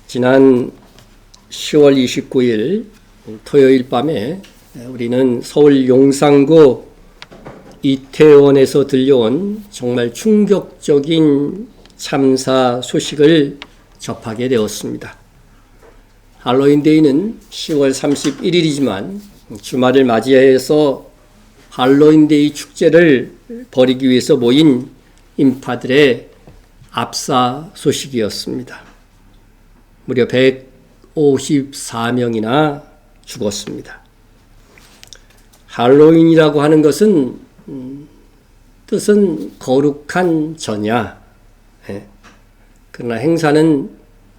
지난 10월 29일 토요일 밤에 우리는 서울 용산구 이태원에서 들려온 정말 충격적인 참사 소식을 접하게 되었습니다. 할로윈데이는 10월 31일이지만 주말을 맞이해서 할로윈데이 축제를 벌이기 위해서 모인 인파들의 압사 소식이었습니다. 무려 154명이나 죽었습니다. 할로윈이라고 하는 것은 뜻은 거룩한 전야. 그러나 행사는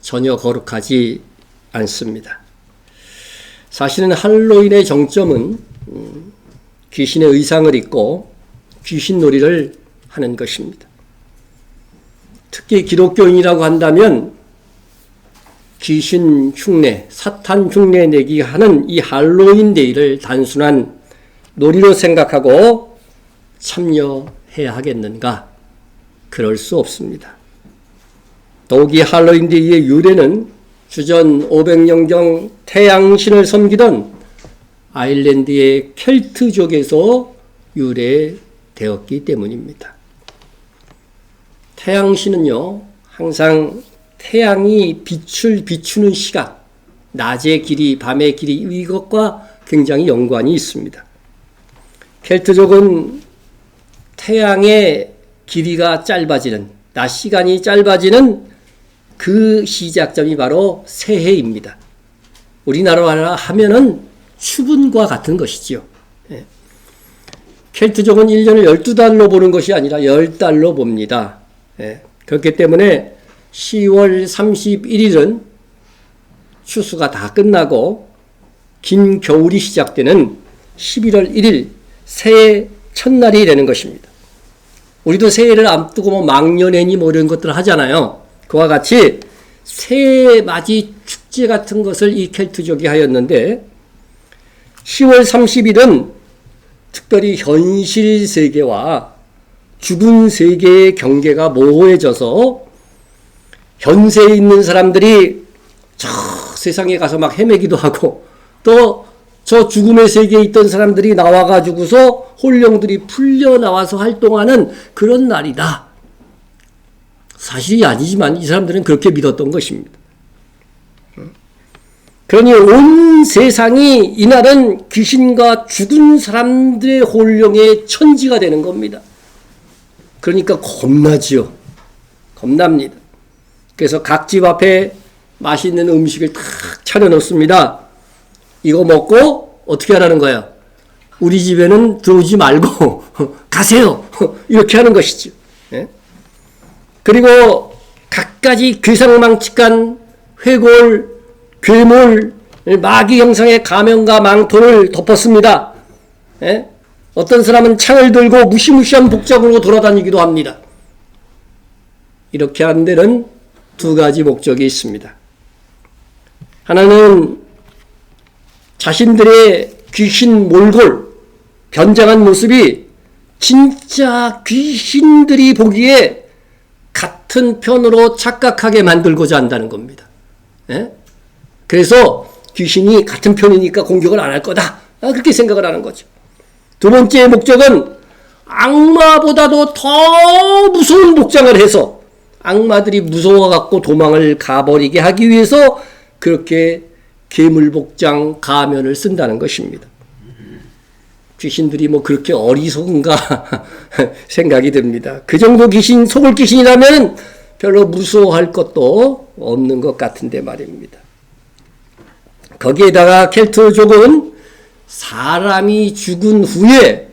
전혀 거룩하지 않습니다. 사실은 할로윈의 정점은 귀신의 의상을 입고 귀신놀이를 하는 것입니다. 특히 기독교인이라고 한다면 귀신 흉내, 사탄 흉내 내기 하는 이 할로윈 데이를 단순한 놀이로 생각하고 참여해야 하겠는가? 그럴 수 없습니다. 더욱이 할로윈 데이의 유래는 주전 500년경 태양신을 섬기던 아일랜드의 켈트족에서 유래되었기 때문입니다. 태양신은요, 항상 태양이 빛을 비추는 시간, 낮의 길이, 밤의 길이, 이것과 굉장히 연관이 있습니다. 켈트족은 태양의 길이가 짧아지는, 낮 시간이 짧아지는 그 시작점이 바로 새해입니다. 우리나라로 하면은 추분과 같은 것이지요. 켈트족은 1년을 12달로 보는 것이 아니라 10달로 봅니다. 그렇기 때문에 10월 31일은 추수가 다 끝나고 긴 겨울이 시작되는 11월 1일 새해 첫날이 되는 것입니다. 우리도 새해를 앞두고 망년회니 이런 것들을 하잖아요. 그와 같이 새해 맞이 축제 같은 것을 이 켈트족이 하였는데 10월 30일은 특별히 현실 세계와 죽은 세계의 경계가 모호해져서 현세에 있는 사람들이 저 세상에 가서 막 헤매기도 하고 또 저 죽음의 세계에 있던 사람들이 나와가지고서 홀령들이 풀려 나와서 활동하는 그런 날이다. 사실이 아니지만 이 사람들은 그렇게 믿었던 것입니다. 그러니 온 세상이 이날은 귀신과 죽은 사람들의 홀령의 천지가 되는 겁니다. 그러니까 겁나지요. 겁납니다. 그래서 각 집 앞에 맛있는 음식을 탁 차려놓습니다. 이거 먹고 어떻게 하라는 거예요? 우리 집에는 들어오지 말고 가세요. 이렇게 하는 것이죠. 그리고 갖가지 괴상망측한 회골, 괴물, 마귀 형상의 가면과 망토를 덮었습니다. 어떤 사람은 창을 들고 무시무시한 복장으로 돌아다니기도 합니다. 이렇게 한 데는 두 가지 목적이 있습니다. 하나는 자신들의 귀신 몰골, 변장한 모습이 진짜 귀신들이 보기에 같은 편으로 착각하게 만들고자 한다는 겁니다. 그래서 귀신이 같은 편이니까 공격을 안 할 거다. 그렇게 생각을 하는 거죠. 두 번째 목적은 악마보다도 더 무서운 복장을 해서 악마들이 무서워갖고 도망을 가버리게 하기 위해서 그렇게 괴물복장 가면을 쓴다는 것입니다. 귀신들이 그렇게 어리석은가 생각이 듭니다. 그 정도 귀신, 속을 귀신이라면 별로 무서워할 것도 없는 것 같은데 말입니다. 거기에다가 켈트족은 사람이 죽은 후에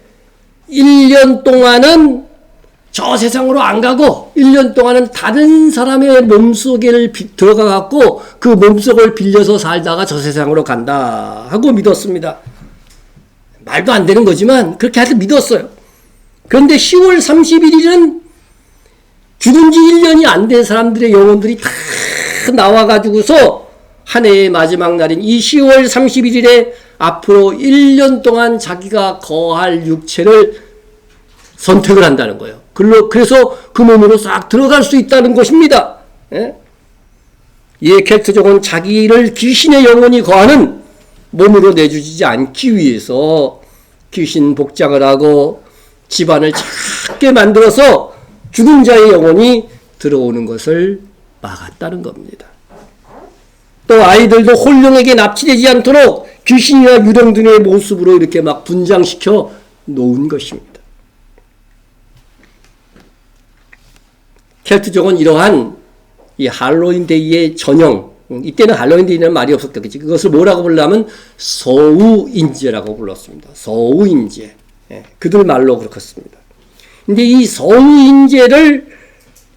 1년 동안은 저 세상으로 안 가고 1년 동안은 다른 사람의 몸속에 들어가갖고 그 몸속을 빌려서 살다가 저 세상으로 간다 하고 믿었습니다. 말도 안 되는 거지만 그렇게 하여튼 믿었어요. 그런데 10월 31일은 죽은 지 1년이 안 된 사람들의 영혼들이 다 나와가지고서 한 해의 마지막 날인 이 10월 31일에 앞으로 1년 동안 자기가 거할 육체를 선택을 한다는 거예요. 그래서 그 몸으로 싹 들어갈 수 있다는 것입니다. 예? 이 켈트족은 자기를 귀신의 영혼이 거하는 몸으로 내주지 않기 위해서 귀신 복장을 하고 집안을 작게 만들어서 죽은 자의 영혼이 들어오는 것을 막았다는 겁니다. 또 아이들도 혼령에게 납치되지 않도록 귀신이나 유령들의 모습으로 이렇게 막 분장시켜 놓은 것입니다. 켈트족은 이러한 이 할로윈 데이의 전형, 이때는 할로윈 데이라는 말이 없었겠지. 그것을 뭐라고 부르냐면 서우인제라고 불렀습니다. 서우인제. 그들 말로 그렇습니다. 근데 이 서우인제를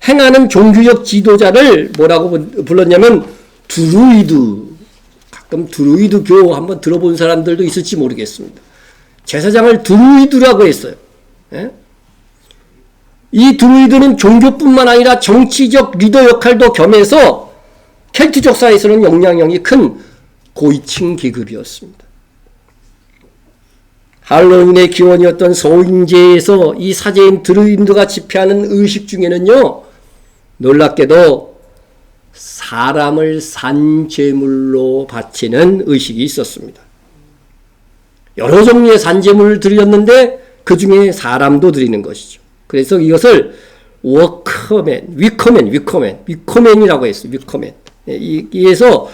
행하는 종교적 지도자를 뭐라고 불렀냐면 드루이드. 가끔 드루이드 교 한번 들어본 사람들도 있을지 모르겠습니다. 제사장을 드루이드라고 했어요. 이 드루이드는 종교뿐만 아니라 정치적 리더 역할도 겸해서 켈트족 사회에서는 영향력이 큰 고위층 계급이었습니다. 할로윈의 기원이었던 서인제에서 이 사제인 드루이드가 집회하는 의식 중에는요, 놀랍게도 사람을 산제물로 바치는 의식이 있었습니다. 여러 종류의 산제물을 드렸는데 그 중에 사람도 드리는 것이죠. 그래서 이것을 위커맨이라고 했어요. 위커맨. 이에서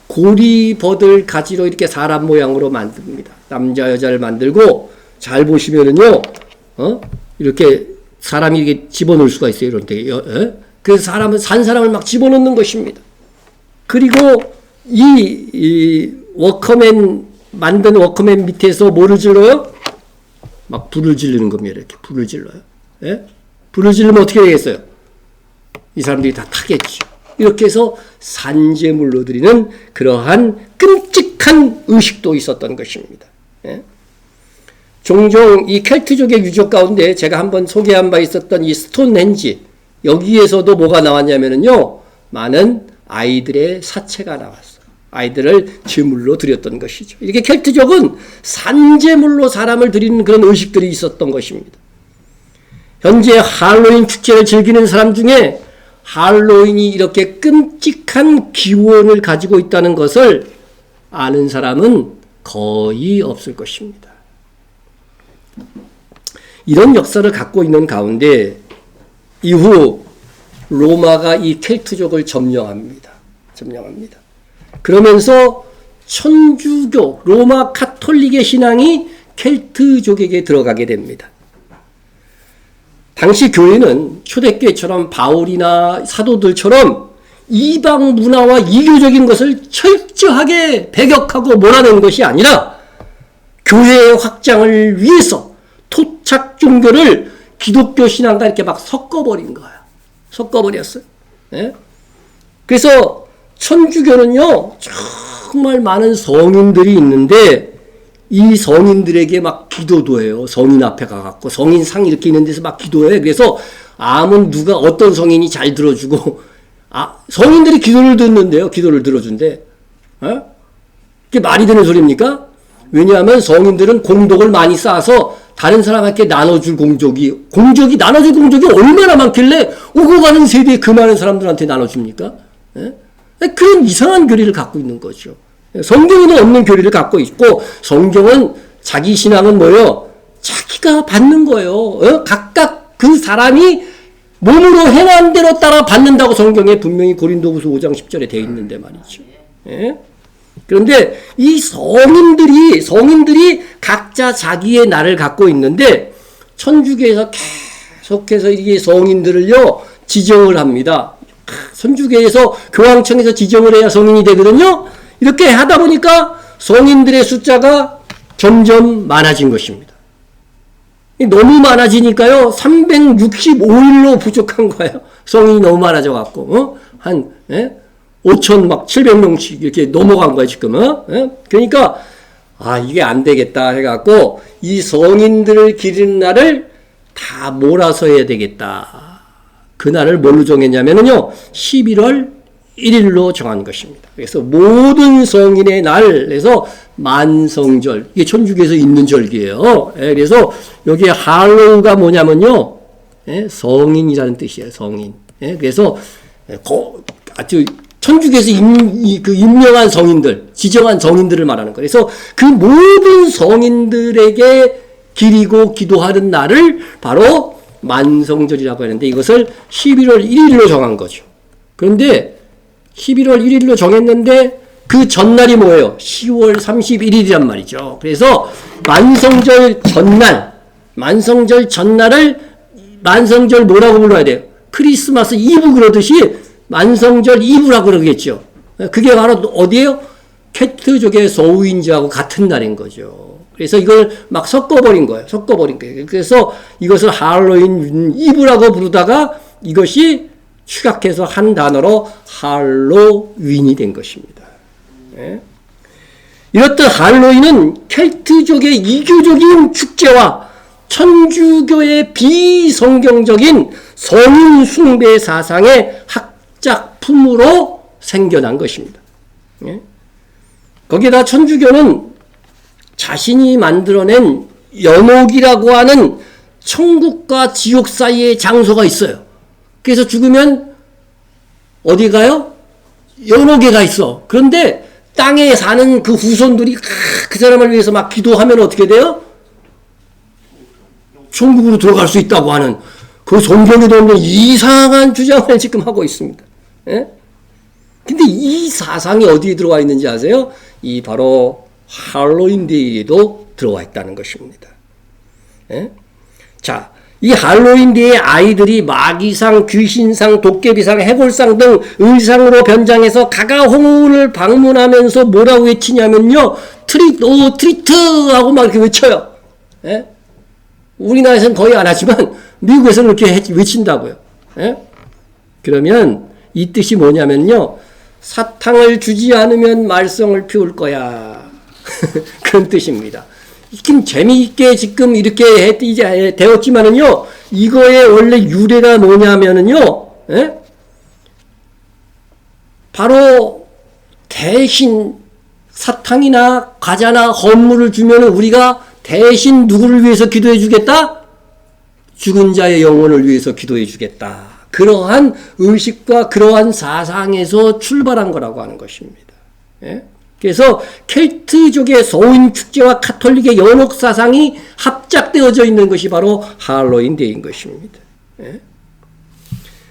고리버들 가지로 이렇게 사람 모양으로 만듭니다. 남자 여자를 만들고 잘 보시면은요, 이렇게 사람이 이렇게 집어넣을 수가 있어요. 이런 데. 그래서 산 사람을 막 집어넣는 것입니다. 그리고 이 만든 워커맨 밑에서 뭐를 질러요? 막 불을 지르는 겁니다. 이렇게 불을 질러요. 불을 지르면 어떻게 되겠어요? 이 사람들이 다 타겠죠. 이렇게 해서 산제물로 드리는 그러한 끔찍한 의식도 있었던 것입니다. 종종 이 켈트족의 유적 가운데 제가 한번 소개한 바 있었던 이 스톤헨지, 여기에서도 뭐가 나왔냐면요, 많은 아이들의 사체가 나왔어요. 아이들을 제물로 드렸던 것이죠. 이렇게 켈트족은 산제물로 사람을 드리는 그런 의식들이 있었던 것입니다. 현재 할로윈 축제를 즐기는 사람 중에 할로윈이 이렇게 끔찍한 기원을 가지고 있다는 것을 아는 사람은 거의 없을 것입니다. 이런 역사를 갖고 있는 가운데 이후 로마가 이 켈트족을 점령합니다. 그러면서 천주교, 로마 카톨릭의 신앙이 켈트족에게 들어가게 됩니다. 당시 교회는 초대교회처럼 바울이나 사도들처럼 이방 문화와 이교적인 것을 철저하게 배격하고 몰아낸 것이 아니라 교회의 확장을 위해서 토착 종교를 기독교 신앙과 이렇게 막 섞어버린 거예요. 섞어버렸어요. 그래서 천주교는요, 정말 많은 성인들이 있는데 이 성인들에게 막 기도도 해요. 성인 앞에 가갖고 성인상 이렇게 있는 데서 막 기도해. 그래서 누가 어떤 성인이 잘 들어주고, 성인들이 기도를 듣는데요. 기도를 들어준대. 그게 말이 되는 소리입니까? 왜냐하면 성인들은 공덕을 많이 쌓아서 다른 사람한테 나눠줄 공적이 얼마나 많길래 오고 가는 세대에 그 많은 사람들한테 나눠줍니까? 그런 이상한 교리를 갖고 있는 거죠. 성경에는 없는 교리를 갖고 있고, 성경은 자기 신앙은 뭐예요? 자기가 받는 거예요. 각각 그 사람이 몸으로 행한 대로 따라 받는다고 성경에 분명히 고린도후서 5장 10절에 되어 있는데 말이죠. 그런데 이 성인들이 각자 자기의 날을 갖고 있는데 천주교에서 계속해서 이 성인들을요 지정을 합니다. 천주교에서 교황청에서 지정을 해야 성인이 되거든요. 이렇게 하다 보니까 성인들의 숫자가 점점 많아진 것입니다. 너무 많아지니까요, 365일로 부족한 거예요. 성인이 너무 많아져갖고, 한, 700명씩 이렇게 넘어간 거예요, 지금은. 그러니까, 이게 안 되겠다 해갖고, 이 성인들을 기리는 날을 다 몰아서 해야 되겠다. 그 날을 뭘로 정했냐면요, 11월 1일로 정한 것입니다. 그래서 모든 성인의 날에서 만성절, 이게 천주교에서 있는 절기예요. 그래서 여기 할로우가 뭐냐면요, 성인이라는 뜻이에요. 성인. 그래서 아주 천주교에서 임명한 성인들, 지정한 성인들을 말하는 거예요. 그래서 그 모든 성인들에게 기리고 기도하는 날을 바로 만성절이라고 하는데 이것을 11월 1일로 정한 거죠. 그런데 11월 1일로 정했는데 그 전날이 뭐예요? 10월 31일이란 말이죠. 그래서 만성절 전날을 만성절 뭐라고 불러야 돼요? 크리스마스 이브 그러듯이 만성절 이브라고 그러겠죠. 그게 바로 어디예요? 케트족의 소우인지하고 같은 날인 거죠. 그래서 이걸 막 섞어버린 거예요. 그래서 이것을 할로윈 이브라고 부르다가 이것이 축약해서 한 단어로 할로윈이 된 것입니다. 예? 이렇듯 할로윈은 켈트족의 이교적인 축제와 천주교의 비성경적인 성인 숭배 사상의 학작품으로 생겨난 것입니다. 예? 거기에다 천주교는 자신이 만들어낸 연옥이라고 하는 천국과 지옥 사이에 장소가 있어요. 그래서 죽으면 어디 가요? 연옥에 가 있어. 그런데 땅에 사는 그 후손들이 그 사람을 위해서 막 기도하면 어떻게 돼요? 천국으로 들어갈 수 있다고 하는 그 성경에도 없는 이상한 주장을 지금 하고 있습니다. 예? 근데 이 사상이 어디에 들어와 있는지 아세요? 이 바로 할로윈데이에도 들어와 있다는 것입니다. 예? 자, 이 할로윈데이에 아이들이 마귀상, 귀신상, 도깨비상, 해골상 등 의상으로 변장해서 가가홍을 방문하면서 뭐라고 외치냐면요. 트리트 하고 막 이렇게 외쳐요. 예? 우리나라에서는 거의 안 하지만 미국에서는 그렇게 외친다고요. 예? 그러면 이 뜻이 뭐냐면요. 사탕을 주지 않으면 말썽을 피울 거야. 그런 뜻입니다. 지금 재미있게 지금 이렇게 되었지만은요, 이거의 원래 유래가 뭐냐면은요, 예? 바로 대신 사탕이나 과자나 헌물을 주면은 우리가 대신 누구를 위해서 기도해 주겠다? 죽은 자의 영혼을 위해서 기도해 주겠다. 그러한 의식과 그러한 사상에서 출발한 거라고 하는 것입니다. 예? 그래서 켈트족의 소인 축제와 카톨릭의 연옥 사상이 합작되어져 있는 것이 바로 할로윈데이인 것입니다. 예?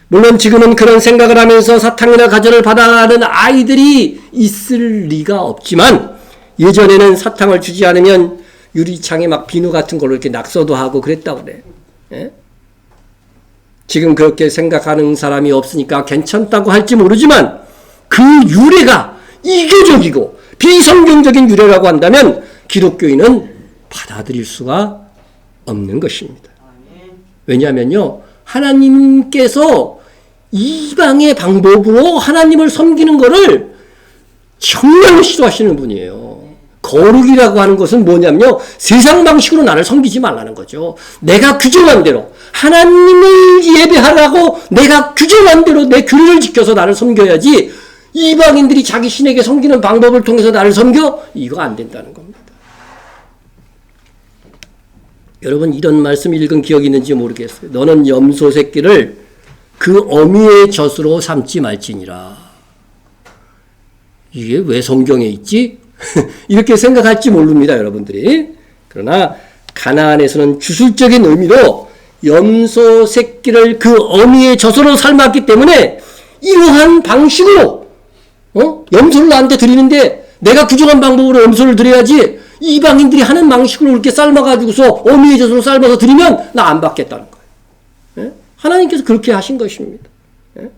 물론 지금은 그런 생각을 하면서 사탕이나 과자를 받아가는 아이들이 있을 리가 없지만 예전에는 사탕을 주지 않으면 유리창에 막 비누 같은 걸로 이렇게 낙서도 하고 그랬다고 그래요. 예? 지금 그렇게 생각하는 사람이 없으니까 괜찮다고 할지 모르지만 그 유래가 이교적이고 비성경적인 유래라고 한다면 기독교인은 받아들일 수가 없는 것입니다. 왜냐하면요, 하나님께서 이방의 방법으로 하나님을 섬기는 것을 정말 싫어하시는 분이에요. 거룩이라고 하는 것은 뭐냐면요, 세상 방식으로 나를 섬기지 말라는 거죠. 내가 규정한 대로 하나님을 예배하라고 내가 규정한 대로 내 규례를 지켜서 나를 섬겨야지 이방인들이 자기 신에게 섬기는 방법을 통해서 나를 섬겨? 이거 안 된다는 겁니다. 여러분 이런 말씀 읽은 기억이 있는지 모르겠어요. 너는 염소 새끼를 그 어미의 젖으로 삼지 말지니라. 이게 왜 성경에 있지? 이렇게 생각할지 모릅니다, 여러분들이. 그러나 가나안에서는 주술적인 의미로 염소 새끼를 그 어미의 젖으로 삶았기 때문에 이러한 방식으로 염소를 나한테 드리는데 내가 규정한 방법으로 염소를 드려야지 이방인들이 하는 방식으로 이렇게 삶아가지고서 어미의 젖으로 삶아서 드리면 나 안 받겠다는 거예요. 예? 하나님께서 그렇게 하신 것입니다. 예?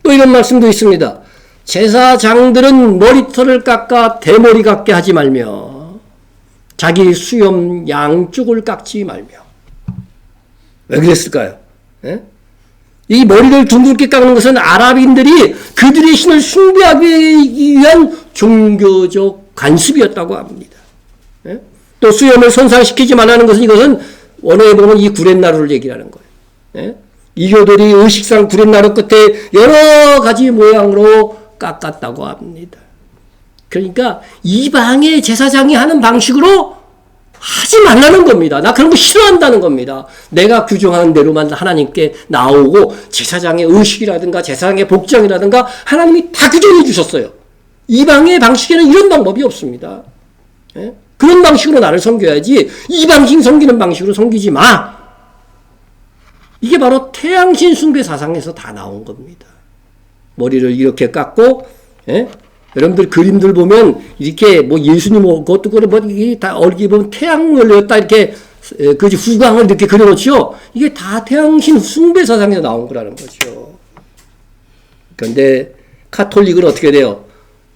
또 이런 말씀도 있습니다. 제사장들은 머리털을 깎아 대머리 같게 하지 말며 자기 수염 양쪽을 깎지 말며. 왜 그랬을까요? 예? 이 머리를 둥글게 깎는 것은 아랍인들이 그들의 신을 숭배하기 위한 종교적 관습이었다고 합니다. 예? 또 수염을 손상시키지 말라는 것은 이것은 원어에 보면 이 구렛나루를 얘기하는 거예요. 예? 이교들이 의식상 구렛나루 끝에 여러 가지 모양으로 깎았다고 합니다. 그러니까 이방의 제사장이 하는 방식으로 하지 말라는 겁니다. 나 그런 거 싫어한다는 겁니다. 내가 규정하는 대로만 하나님께 나오고 제사장의 의식이라든가 제사장의 복장이라든가 하나님이 다 규정해 주셨어요. 이방의 방식에는 이런 방법이 없습니다. 예? 그런 방식으로 나를 섬겨야지 이방신 섬기는 방식으로 섬기지 마. 이게 바로 태양신 숭배 사상에서 다 나온 겁니다. 머리를 이렇게 깎고, 예? 여러분들 그림들 보면 이렇게 뭐 예수님 그것도 그래 뭐 이게 다 어떻게 보면 태양을 갖다 이렇게 그 후광을 이렇게 그려놓죠. 이게 다 태양신 숭배 사상에서 나온 거라는 거죠. 그런데 카톨릭은 어떻게 돼요?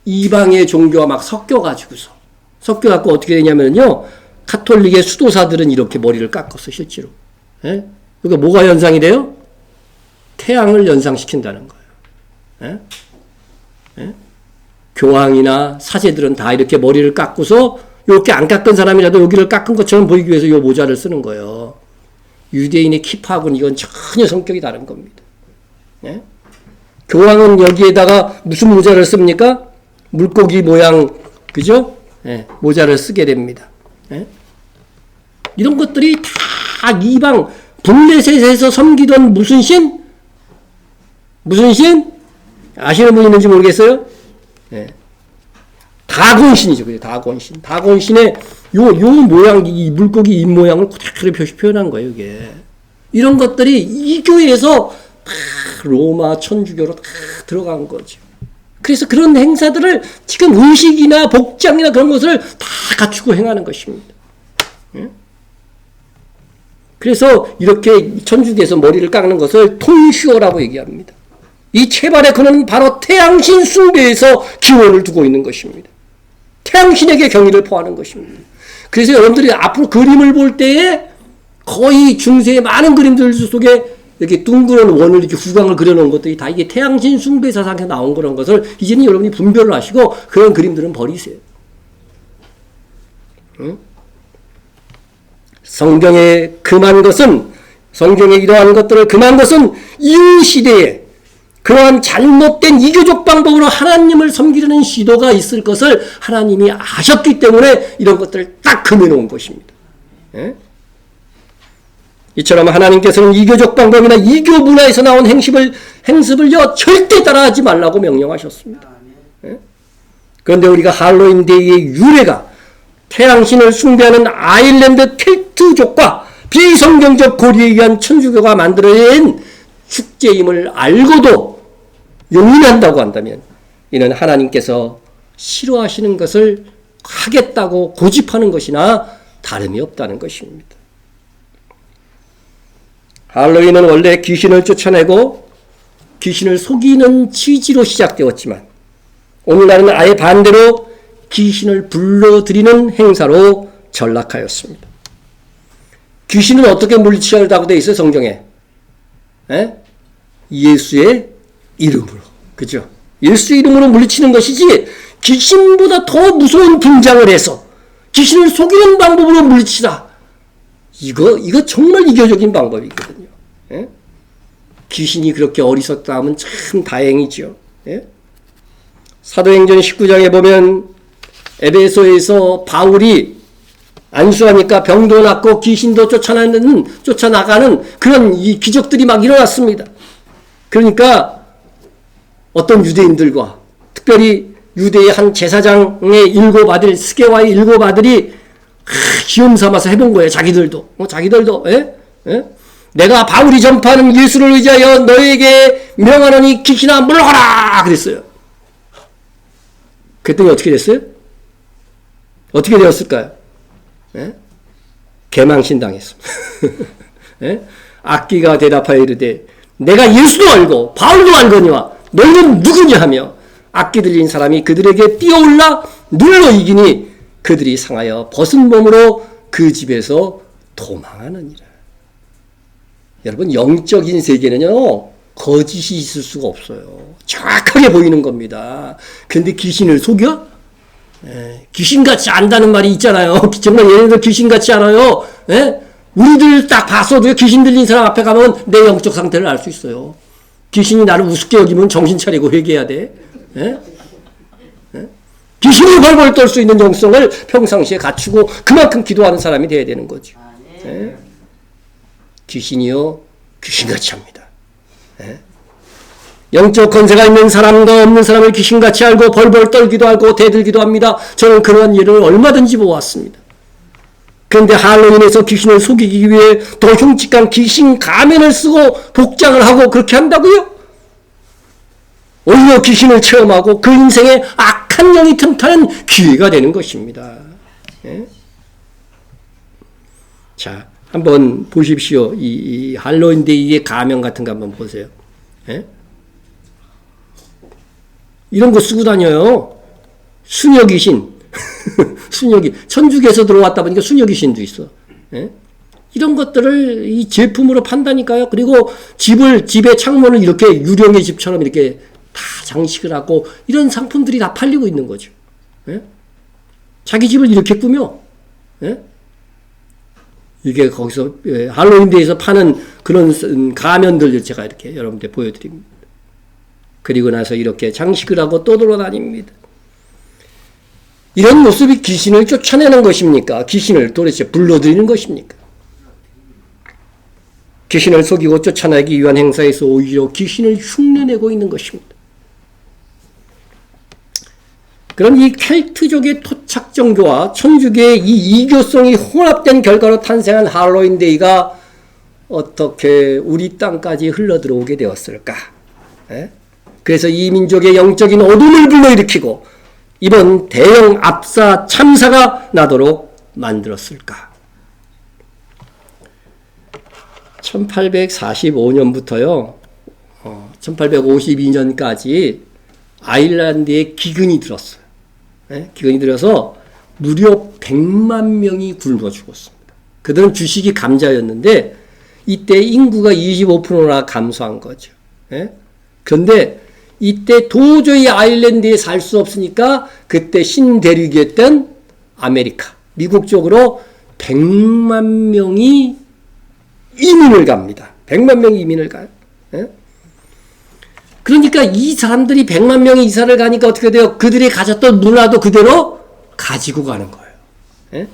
이방의 종교와 막 섞여갖고 어떻게 되냐면요. 카톨릭의 수도사들은 이렇게 머리를 깎았어 실제로. 예? 그러니까 뭐가 연상이 돼요? 태양을 연상시킨다는 거예요. 예? 예? 교황이나 사제들은 다 이렇게 머리를 깎고서 이렇게 안 깎은 사람이라도 여기를 깎은 것처럼 보이기 위해서 이 모자를 쓰는 거예요. 유대인의 키파하고는 이건 전혀 성격이 다른 겁니다. 예? 교황은 여기에다가 무슨 모자를 씁니까? 물고기 모양, 그죠? 예, 모자를 쓰게 됩니다. 예? 이런 것들이 다 이방 블레셋에서 섬기던 무슨 신? 무슨 신? 아시는 분 있는지 모르겠어요? 예. 다곤신이죠. 그죠? 다곤신. 다곤신의 요 모양, 이 물고기 입 모양을 그대로 표현한 거예요, 이게. 이런 것들이 이 교회에서 다 로마 천주교로 다 들어간 거죠. 그래서 그런 행사들을 지금 의식이나 복장이나 그런 것을 다 갖추고 행하는 것입니다. 예? 그래서 이렇게 천주교에서 머리를 깎는 것을 통슈어라고 얘기합니다. 이 체발의 근원은 바로 태양신 숭배에서 기원을 두고 있는 것입니다. 태양신에게 경의를 표하는 것입니다. 그래서 여러분들이 앞으로 그림을 볼 때에 거의 중세의 많은 그림들 속에 이렇게 둥그런 원을 이렇게 후광을 그려놓은 것들이 다 이게 태양신 숭배 사상에서 나온 그런 것을 이제는 여러분이 분별을 하시고 그런 그림들은 버리세요. 응? 성경에 이러한 것들을 금한 것은 이후 시대에 그러한 잘못된 이교적 방법으로 하나님을 섬기려는 시도가 있을 것을 하나님이 아셨기 때문에 이런 것들을 딱 금해놓은 것입니다. 예? 이처럼 하나님께서는 이교적 방법이나 이교 문화에서 나온 행습을요 절대 따라하지 말라고 명령하셨습니다. 예? 그런데 우리가 할로윈 데이의 유래가 태양신을 숭배하는 아일랜드 켈트족과 비성경적 고리에 의한 천주교가 만들어낸 축제임을 알고도 용인한다고 한다면 이는 하나님께서 싫어하시는 것을 하겠다고 고집하는 것이나 다름이 없다는 것입니다. 할로윈은 원래 귀신을 쫓아내고 귀신을 속이는 취지로 시작되었지만 오늘날은 아예 반대로 귀신을 불러들이는 행사로 전락하였습니다. 귀신은 어떻게 물리치려고 되어 있어요, 성경에? 에? 예수의 이름으로. 그죠? 예수의 이름으로 물리치는 것이지 귀신보다 더 무서운 분장을 해서 귀신을 속이는 방법으로 물리치다. 이거 정말 이교적인 방법이거든요. 에? 귀신이 그렇게 어리석다 하면 참 다행이죠. 에? 사도행전 19장에 보면 에베소에서 바울이 안수하니까 병도 낫고 귀신도 쫓아나가는 그런 이 기적들이 막 일어났습니다. 그러니까 어떤 유대인들과 특별히 유대의 한 제사장의 일곱 아들 스게와의 일곱 아들이 기움 삼아서 해본 거예요. 자기들도. 내가 바울이 전파하는 예수를 의지하여 너에게 명하노니 귀신아 물러가라 그랬어요. 그랬더니 어떻게 됐어요? 어떻게 되었을까요? 개망신 당했습니다. 악기가 대답하여 이르되 내가 예수도 알고 바울도 알거니와 너희는 누구냐 하며 악기 들린 사람이 그들에게 뛰어올라 눌러 이기니 그들이 상하여 벗은 몸으로 그 집에서 도망하느니라. 여러분 영적인 세계는요 거짓이 있을 수가 없어요. 정확하게 보이는 겁니다. 근데 귀신을 속여? 귀신같이 안다는 말이 있잖아요. 정말 얘네들 귀신같이 알아요. 우리들 딱 봤어도 귀신 들린 사람 앞에 가면 내 영적 상태를 알 수 있어요. 귀신이 나를 우습게 여기면 정신 차리고 회개해야 돼. 귀신이 벌벌 떨 수 있는 영성을 평상시에 갖추고 그만큼 기도하는 사람이 돼야 되는 거죠. 예? 귀신이요, 귀신같이 합니다. 예? 영적 권세가 있는 사람과 없는 사람을 귀신같이 알고 벌벌 떨기도 하고 대들기도 합니다. 저는 그러한 일을 얼마든지 보았습니다. 그런데 할로윈에서 귀신을 속이기 위해 더 흉측한 귀신 가면을 쓰고 복장을 하고 그렇게 한다고요? 오히려 귀신을 체험하고 그 인생에 악한 영이 틈타는 기회가 되는 것입니다. 예? 자, 한번 보십시오. 이 할로윈 데이의 가면 같은 거 한번 보세요. 예? 이런 거 쓰고 다녀요. 수녀 귀신. 수녀귀. 천주교에서 들어왔다 보니까 수녀귀신도 있어. 예? 이런 것들을 이 제품으로 판다니까요. 그리고 집의 창문을 이렇게 유령의 집처럼 이렇게 다 장식을 하고 이런 상품들이 다 팔리고 있는 거죠. 예? 자기 집을 이렇게 꾸며. 예? 이게 거기서 할로윈데이에서 파는 그런 가면들 제가 이렇게 여러분들 보여드립니다. 그리고 나서 이렇게 장식을 하고 떠돌아다닙니다. 이런 모습이 귀신을 쫓아내는 것입니까? 귀신을 도대체 불러들이는 것입니까? 귀신을 속이고 쫓아내기 위한 행사에서 오히려 귀신을 흉내내고 있는 것입니다. 그럼 이 켈트족의 토착 종교와 천주교의 이 이교성이 혼합된 결과로 탄생한 할로윈데이가 어떻게 우리 땅까지 흘러들어오게 되었을까? 그래서 이 민족의 영적인 어둠을 불러일으키고 이번 대형 압사 참사가 나도록 만들었을까? 1845년부터요, 1852년까지 아일랜드에 기근이 들었어요. 네? 기근이 들어서 무려 100만 명이 굶어 죽었습니다. 그들은 주식이 감자였는데 이때 인구가 25%나 감소한 거죠. 네? 그런데 이때 도저히 아일랜드에 살 수 없으니까 그때 신대륙이었던 아메리카, 미국 쪽으로 100만 명이 이민을 갑니다. 100만 명이 이민을 가요. 예? 그러니까 이 사람들이 100만 명이 이사를 가니까 어떻게 돼요? 그들이 가졌던 문화도 그대로 가지고 가는 거예요. 예?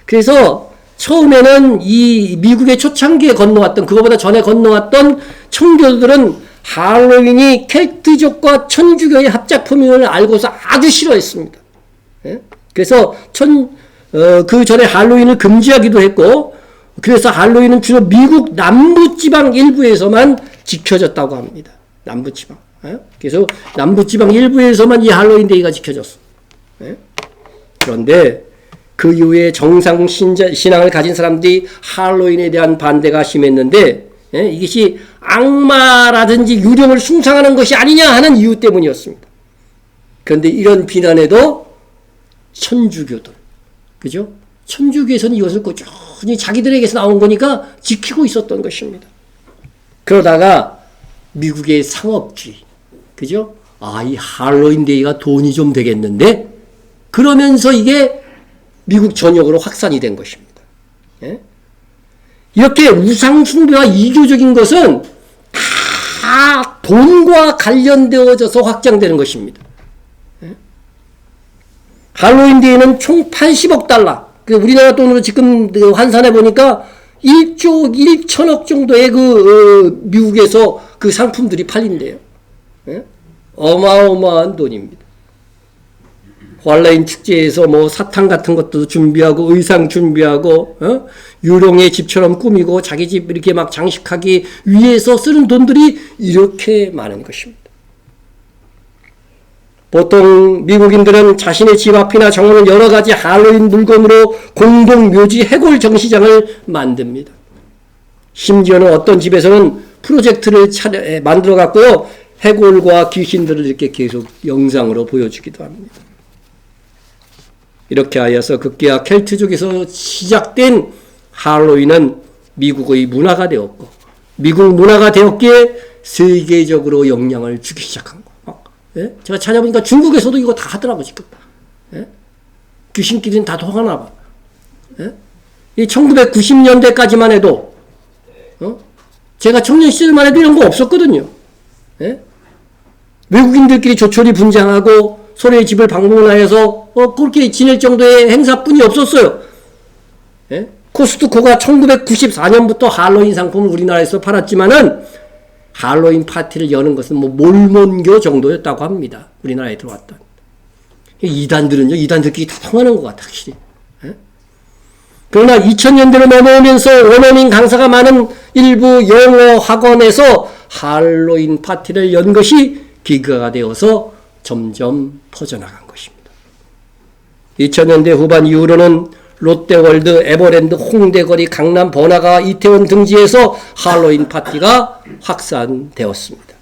그래서 처음에는 이 미국의 초창기에 건너왔던, 그거보다 전에 건너왔던 청교도들은 할로윈이 켈트족과 천주교의 합작품임을 알고서 아주 싫어했습니다. 예? 그래서 그 전에 할로윈을 금지하기도 했고, 그래서 할로윈은 주로 미국 남부지방 일부에서만 지켜졌다고 합니다. 남부지방. 예? 그래서 남부지방 일부에서만 이 할로윈 데이가 지켜졌어. 예? 그런데 그 이후에 정상 신앙을 가진 사람들이 할로윈에 대한 반대가 심했는데, 예? 이것이 악마라든지 유령을 숭상하는 것이 아니냐 하는 이유 때문이었습니다. 그런데 이런 비난에도 천주교들, 그죠? 천주교에서는 이것을 꾸준히 자기들에게서 나온 거니까 지키고 있었던 것입니다. 그러다가 미국의 상업주의, 그죠? 이 할로윈 데이가 돈이 좀 되겠는데? 그러면서 이게 미국 전역으로 확산이 된 것입니다. 예? 이렇게 우상숭배와 이교적인 것은 다 돈과 관련되어져서 확장되는 것입니다. 예? 할로윈 데이는 총 80억 달러, 우리나라 돈으로 지금 환산해 보니까 1조 1천억 정도의 미국에서 그 상품들이 팔린대요. 예? 어마어마한 돈입니다. 할로윈 축제에서 뭐 사탕 같은 것도 준비하고 의상 준비하고 유령의 집처럼 꾸미고 자기 집 이렇게 막 장식하기 위해서 쓰는 돈들이 이렇게 많은 것입니다. 보통 미국인들은 자신의 집 앞이나 정원을 여러 가지 할로윈 물건으로 공동 묘지 해골 전시장을 만듭니다. 심지어는 어떤 집에서는 프로젝트를 만들어 갖고요, 해골과 귀신들을 이렇게 계속 영상으로 보여주기도 합니다. 이렇게 하여서 급기야 켈트족에서 시작된 할로윈은 미국의 문화가 되었고, 미국 문화가 되었기에 세계적으로 영향을 주기 시작한 거. 예? 제가 찾아보니까 중국에서도 이거 다 하더라고, 지금. 예? 귀신끼리는 다 통하나 봐. 예? 이 1990년대까지만 해도, 제가 청년 시절만 해도 이런 거 없었거든요. 예? 외국인들끼리 조촐히 분장하고 소련의 집을 방문하여서 그렇게 지낼 정도의 행사뿐이 없었어요. 예? 코스트코가 1994년부터 할로윈 상품을 우리나라에서 팔았지만은 할로윈 파티를 여는 것은 뭐 몰몬교 정도였다고 합니다. 우리나라에 들어왔던. 이단들끼리 다 통하는 것 같아, 확실히. 예? 그러나 2000년대로 넘어오면서 원어민 강사가 많은 일부 영어 학원에서 할로윈 파티를 연 것이 기가가 되어서 점점 퍼져나간 것입니다. 2000년대 후반 이후로는 롯데월드, 에버랜드, 홍대거리, 강남, 번화가, 이태원 등지에서 할로윈 파티가 확산되었습니다.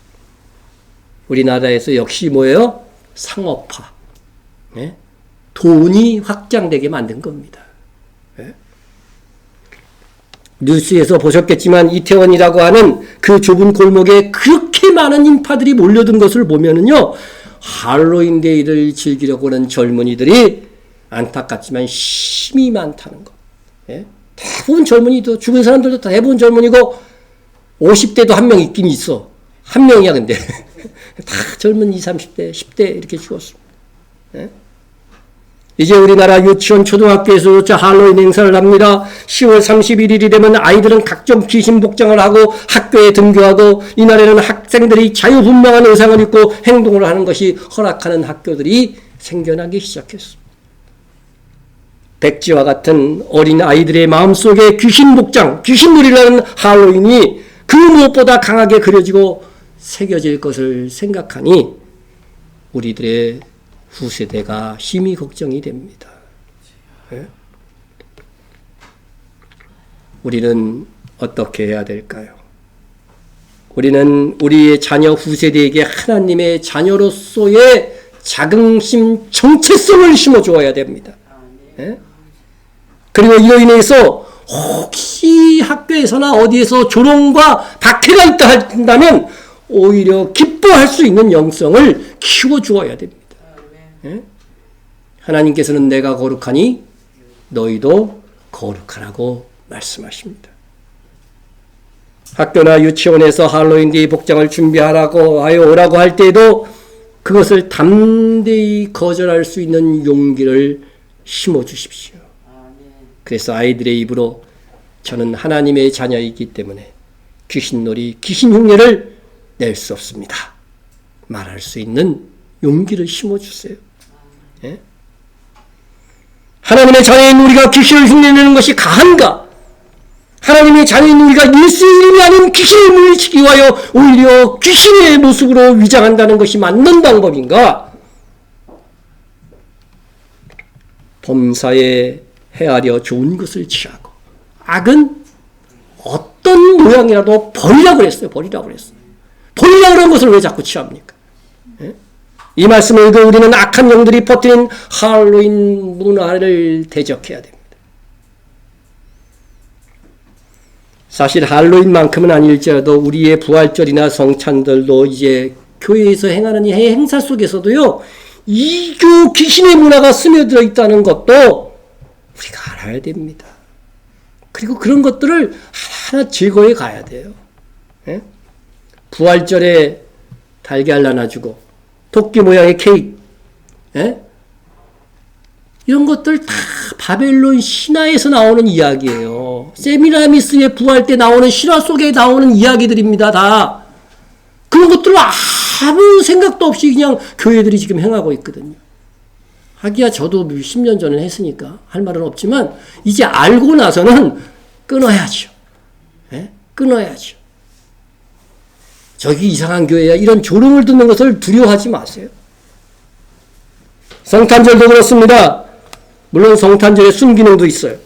우리나라에서 역시 뭐예요? 상업화. 예? 돈이 확장되게 만든 겁니다. 예? 뉴스에서 보셨겠지만 이태원이라고 하는 그 좁은 골목에 그렇게 많은 인파들이 몰려든 것을 보면은요, 할로윈 데이를 즐기려고 하는 젊은이들이 안타깝지만 심이 많다는 것. 예? 대부분 젊은이도, 죽은 사람들도 대부분 젊은이고, 50대도 한 명 있긴 있어. 한 명이야, 근데. 다 젊은 20, 30대, 10대 이렇게 죽었습니다. 예? 이제 우리나라 유치원, 초등학교에서 할로윈 행사를 합니다. 10월 31일이 되면 아이들은 각종 귀신 복장을 하고 학교에 등교하고, 이날에는 학생들이 자유분방한 의상을 입고 행동을 하는 것이 허락하는 학교들이 생겨나기 시작했습니다. 백지와 같은 어린 아이들의 마음속에 귀신 복장, 귀신놀이를 하는 할로윈이 그 무엇보다 강하게 그려지고 새겨질 것을 생각하니 우리들의 후세대가 심히 걱정이 됩니다. 네? 우리는 어떻게 해야 될까요? 우리는 우리의 자녀 후세대에게 하나님의 자녀로서의 자긍심, 정체성을 심어주어야 됩니다. 네? 그리고 이로 인해서 혹시 학교에서나 어디에서 조롱과 박해가 있다 한다면 오히려 기뻐할 수 있는 영성을 키워주어야 됩니다. 예? 하나님께서는 내가 거룩하니 너희도 거룩하라고 말씀하십니다. 학교나 유치원에서 할로윈데이 복장을 준비하라고 하여 오라고 할 때에도 그것을 담대히 거절할 수 있는 용기를 심어주십시오. 그래서 아이들의 입으로 저는 하나님의 자녀이기 때문에 귀신놀이, 귀신 흉내를 낼 수 없습니다. 말할 수 있는 용기를 심어주세요. 예? 하나님의 자녀인 우리가 귀신을 흉내내는 것이 가한가? 하나님의 자녀인 우리가 예수 이름이 아닌 귀신을 물리치기 위하여 오히려 귀신의 모습으로 위장한다는 것이 맞는 방법인가? 범사에 헤아려 좋은 것을 취하고 악은 어떤 모양이라도 버리라고 그랬어요. 버리라고 그랬어요. 버리라고 그런 것을 왜 자꾸 취합니까? 예? 이 말씀을 읽어 우리는 악한 영들이 퍼뜨린 할로윈 문화를 대적해야 됩니다. 사실 할로윈만큼은 아닐지라도 우리의 부활절이나 성찬들도 이제 교회에서 행하는 이 행사 속에서도요, 이교 귀신의 문화가 스며들어 있다는 것도 우리가 알아야 됩니다. 그리고 그런 것들을 하나하나 제거해 가야 돼요. 예? 부활절에 달걀 나눠주고 토끼 모양의 케이크, 예? 이런 것들 다 바벨론 신화에서 나오는 이야기예요. 세미라미스의 부활 때 나오는 신화 속에 나오는 이야기들입니다. 다 그런 것들을 아무 생각도 없이 그냥 교회들이 지금 행하고 있거든요. 하기야 저도 10년 전에 했으니까 할 말은 없지만 이제 알고 나서는 끊어야죠. 예? 끊어야죠. 저기 이상한 교회야, 이런 조롱을 듣는 것을 두려워하지 마세요. 성탄절도 그렇습니다. 물론 성탄절에 순기능도 있어요.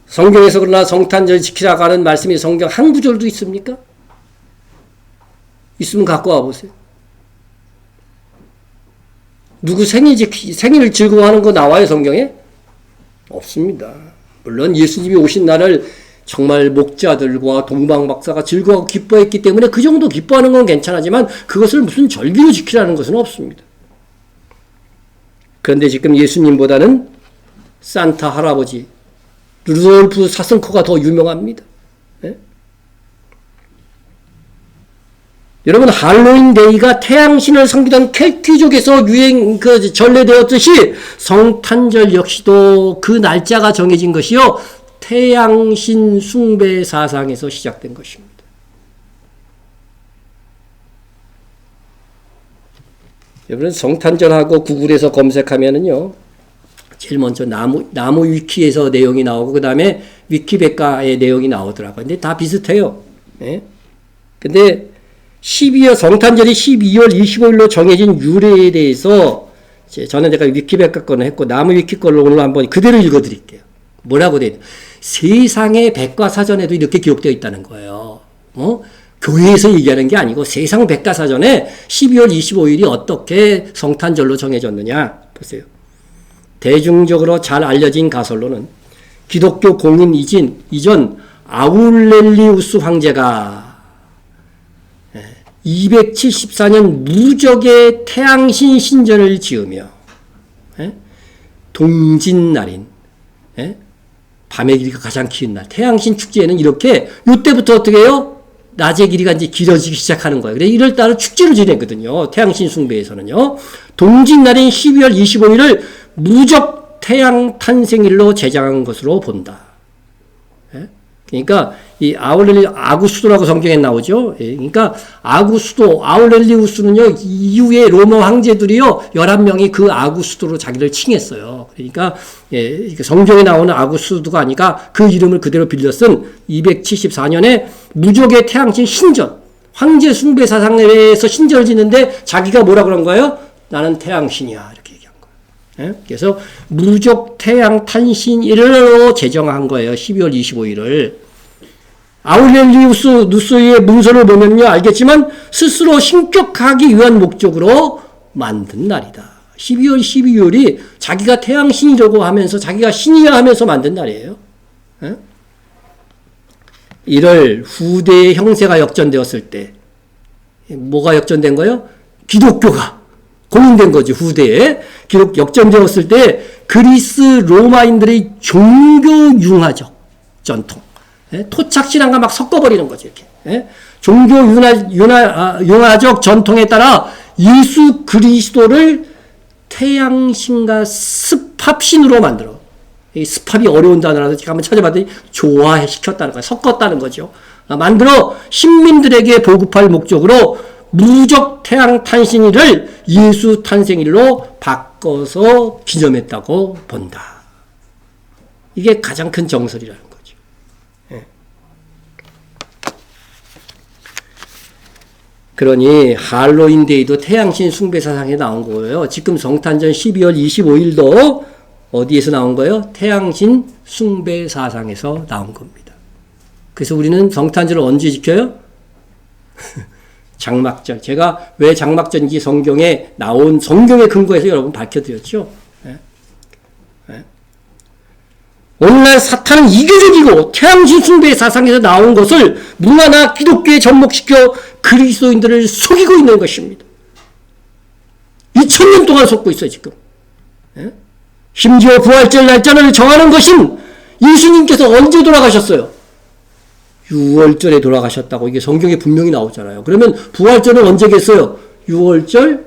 성경에서 그러나 성탄절 지키라고 하는 말씀이 성경 한 구절도 있습니까? 있으면 갖고 와보세요. 누구 생일을 즐거워하는 거 나와요, 성경에? 없습니다. 물론 예수님이 오신 날을 정말 목자들과 동방박사가 즐거워하고 기뻐했기 때문에 그 정도 기뻐하는 건 괜찮지만 그것을 무슨 절기로 지키라는 것은 없습니다. 그런데 지금 예수님보다는 산타 할아버지, 루돌프 사슴코가 더 유명합니다. 네? 여러분, 할로윈 데이가 태양신을 섬기던 켈티족에서 전래되었듯이 성탄절 역시도 그 날짜가 정해진 것이요, 태양신 숭배 사상에서 시작된 것입니다. 여러분, 성탄절하고 구글에서 검색하면은요, 제일 먼저 나무 위키에서 내용이 나오고, 그 다음에 위키백과의 내용이 나오더라고요. 근데 다 비슷해요. 예? 근데 성탄절이 12월 25일로 정해진 유래에 대해서 저는 제가 위키백과 거는 했고, 나무 위키 걸로 오늘 한번 그대로 읽어드릴게요. 뭐라고 되어 있나요? 세상의 백과사전에도 이렇게 기록되어 있다는 거예요. 교회에서 얘기하는 게 아니고 세상 백과사전에 12월 25일이 어떻게 성탄절로 정해졌느냐. 보세요. 대중적으로 잘 알려진 가설로는 기독교 공인 이전 아울렐리우스 황제가 274년 무적의 태양신 신전을 지으며 동짓날인 밤의 길이가 가장 긴 날 태양신 축제에는 이렇게 이때부터 어떻게 해요? 낮의 길이가 이제 길어지기 시작하는 거예요. 그래서 1월 달을 축제로 지냈거든요. 태양신 숭배에서는요. 동짓날인 12월 25일을 무적 태양 탄생일로 제정한 것으로 본다. 그러니까 이 아구스도라고 성경에 나오죠. 그러니까 아울렐리우스는요, 이후에 로마 황제들이요, 11명이 그 아구스도로 자기를 칭했어요. 그러니까 성경에 나오는 아구스도가 아니라 그 이름을 그대로 빌려 쓴 274년에 무적의 태양신 신전, 황제 숭배 사상에서 신전을 짓는데 자기가 뭐라 그런 거예요? 나는 태양신이야. 이렇게 얘기한 거예요. 그래서 무적 태양 탄신일로 제정한 거예요. 12월 25일을. 아울렐리우스 누스의 문서를 보면요, 알겠지만 스스로 신격하기 위한 목적으로 만든 날이다. 12월 자기가 태양신이라고 하면서 자기가 신이야 하면서 만든 날이에요. 이를 후대의 형세가 역전되었을 때 뭐가 역전된 거예요? 기독교가 공인된 거지. 후대에 역전되었을 때 그리스 로마인들의 종교 융화적 전통, 토착신앙과 막 섞어버리는 거죠. 이렇게 종교 융화적 전통에 따라 예수 그리스도를 태양신과 습합신으로 만들어. 이 습합이 어려운 단어라서 제가 한번 찾아봤더니 조화시켰다는 거예요. 섞었다는 거죠. 만들어 신민들에게 보급할 목적으로 무적 태양 탄신일을 예수 탄생일로 바꿔서 기념했다고 본다. 이게 가장 큰 정설이라는 거죠. 그러니 할로윈데이도 태양신 숭배 사상에 나온 거예요. 지금 성탄절 12월 25일도 어디에서 나온 거예요? 태양신 숭배 사상에서 나온 겁니다. 그래서 우리는 성탄절을 언제 지켜요? 장막절. 제가 왜 장막절인지 성경에 나온 성경의 근거에서 여러분 밝혀드렸죠. 오늘날 사탄은 이교적이고 태양신 숭배 사상에서 나온 것을 문화나 기독교에 접목시켜 그리스도인들을 속이고 있는 것입니다. 2000년 동안 속고 있어요, 지금. 심지어 부활절 날짜를 정하는 것은 예수님께서 언제 돌아가셨어요? 6월절에 돌아가셨다고 이게 성경에 분명히 나오잖아요. 그러면 부활절은 언제겠어요? 6월절